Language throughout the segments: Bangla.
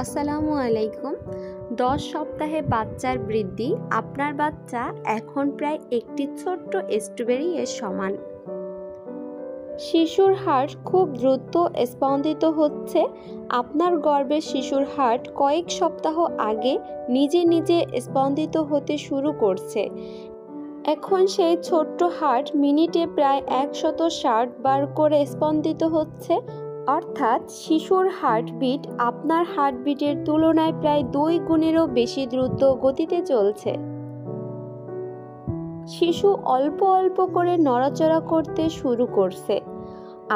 আসসালামু আলাইকুম। 10 সপ্তাহে বাচ্চার বৃদ্ধি। আপনার বাচ্চা এখন প্রায় একটি ছোট্ট স্ট্রবেরি এর সমান। শিশুর হার্ট খুব দ্রুত স্পন্দিত হচ্ছে। আপনার গর্ভের শিশুর হার্ট কয়েক সপ্তাহ আগে নিজে নিজে স্পন্দিত হতে শুরু করছে। এখন সেই ছোট্ট হার্ট মিনিটে প্রায় 160 বার করে স্পন্দিত হচ্ছে, অর্থাৎ শিশুর হার্টবিট আপনার হার্টবিটের তুলনায় প্রায় 2 গুণেরও বেশি দ্রুত গতিতে চলছে। শিশু অল্প অল্প করে নড়াচড়া করতে শুরু করছে।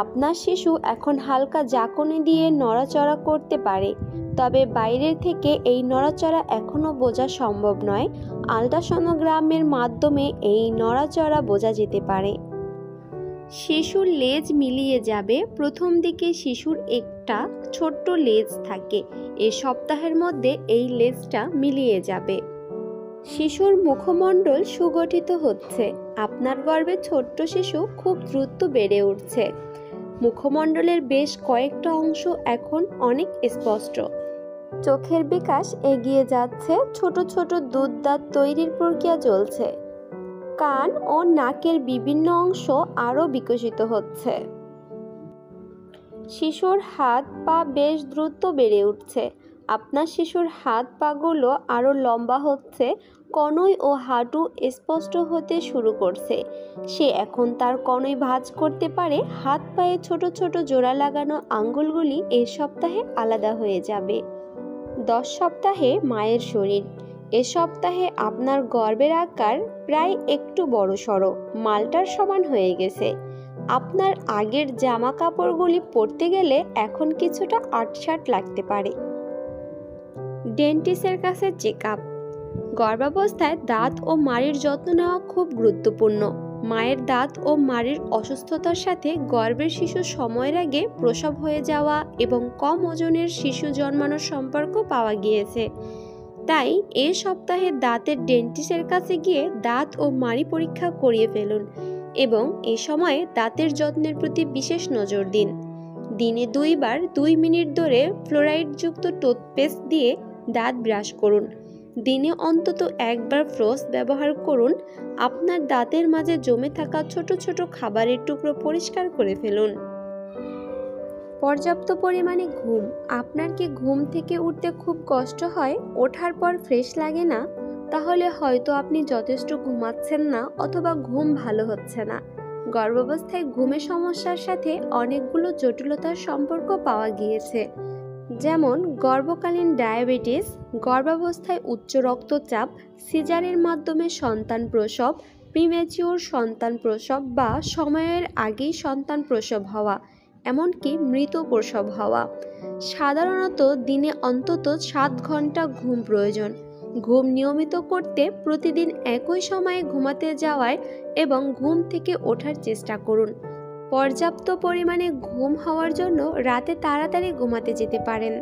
আপনার শিশু এখন হালকা ঝাঁকুনি দিয়ে নড়াচড়া করতে পারে, তবে বাইরের থেকে এই নড়াচড়া এখনও বোঝা সম্ভব নয়। আল্ট্রাসোনোগ্রামের মাধ্যমে এই নড়াচড়া বোঝা যেতে পারে। শিশুর লেজ মিলিয়ে যাবে। প্রথম দিকে শিশুর একটা ছোট্ট লেজ থাকে, এ সপ্তাহের মধ্যে এই লেজটা মিলিয়ে যাবে। শিশুর মুখমণ্ডল সুগঠিত হচ্ছে। আপনার গর্ভে ছোট্ট শিশু খুব দ্রুত বেড়ে উঠছে। মুখমণ্ডলের বেশ কয়েকটা অংশ এখন অনেক স্পষ্ট। চোখের বিকাশ এগিয়ে যাচ্ছে। ছোট ছোট দুধদাঁত তৈরির প্রক্রিয়া চলছে। কান ও নাকের বিভিন্ন অংশ আরও বিকশিত হচ্ছে। শিশুর হাত পা বেশ দ্রুত বেড়ে উঠছে। আপনার শিশুর হাত পাগুলো আরও লম্বা হচ্ছে। কনুই ও হাঁটু স্পষ্ট হতে শুরু করছে। সে এখন তার কনুই ভাঁজ করতে পারে। হাত পায়ে ছোট ছোট জোড়া লাগানো আঙ্গুলগুলি এই সপ্তাহে আলাদা হয়ে যাবে। 10 সপ্তাহে মায়ের শরীর। এ সপ্তাহে আপনার গর্ভের আকার প্রায় একটু বড়সড়, মালটার সমান হয়ে গেছে। আপনার আগের জামা কাপড়গুলি পরতে গেলে এখন কিছুটা আটসাট লাগতে পারে। ডেন্টিস্টের কাছে চেক আপ। গর্ভাবস্থায় দাঁত ও মাড়ির যত্ন নেওয়া খুব গুরুত্বপূর্ণ। মায়ের দাঁত ও মাড়ির অসুস্থতার সাথে গর্ভের শিশু সময়ের আগে প্রসব হয়ে যাওয়া এবং কম ওজনের শিশু জন্মানোর সম্পর্ক পাওয়া গিয়েছে। তাই এ সপ্তাহে দাঁতের ডেন্টিস্টের কাছে গিয়ে দাঁত ও মাড়ি পরীক্ষা করিয়ে ফেলুন এবং এ সময়ে দাঁতের যত্নের প্রতি বিশেষ নজর দিন। দিনে 2 বার 2 মিনিট ধরে ফ্লোরাইডযুক্ত টুথপেস্ট দিয়ে দাঁত ব্রাশ করুন। দিনে অন্তত একবার ফ্লস ব্যবহার করুন। আপনার দাঁতের মাঝে জমে থাকা ছোট ছোট খাবারের টুকরো পরিষ্কার করে ফেলুন। পর্যাপ্ত পরিমাণে ঘুম। আপনার কি ঘুম থেকে উঠতে খুব কষ্ট হয়, ওঠার পর ফ্রেশ লাগে না? তাহলে হয়তো আপনি যথেষ্ট ঘুমাচ্ছেন না অথবা ঘুম ভালো হচ্ছে না। গর্ভাবস্থায় ঘুমের সমস্যার সাথে অনেকগুলো জটিলতার সম্পর্ক পাওয়া গিয়েছে, যেমন গর্ভকালীন ডায়াবেটিস, গর্ভাবস্থায় উচ্চ রক্তচাপ, সিজারের মাধ্যমে সন্তান প্রসব, প্রিম্যাচিওর সন্তান প্রসব বা সময়ের আগেই সন্তান প্রসব হওয়া, এমনকি মৃত প্রসব হওয়া। সাধারণত দিনে অন্তত 7 ঘন্টা ঘুম প্রয়োজন। ঘুম নিয়মিত করতে প্রতিদিন একই সময়ে ঘুমাতে যাওয়ার এবং ঘুম থেকে ওঠার চেষ্টা করুন। পর্যাপ্ত পরিমাণে ঘুম হওয়ার জন্য রাতে তাড়াতাড়ি ঘুমাতে যেতে পারেন।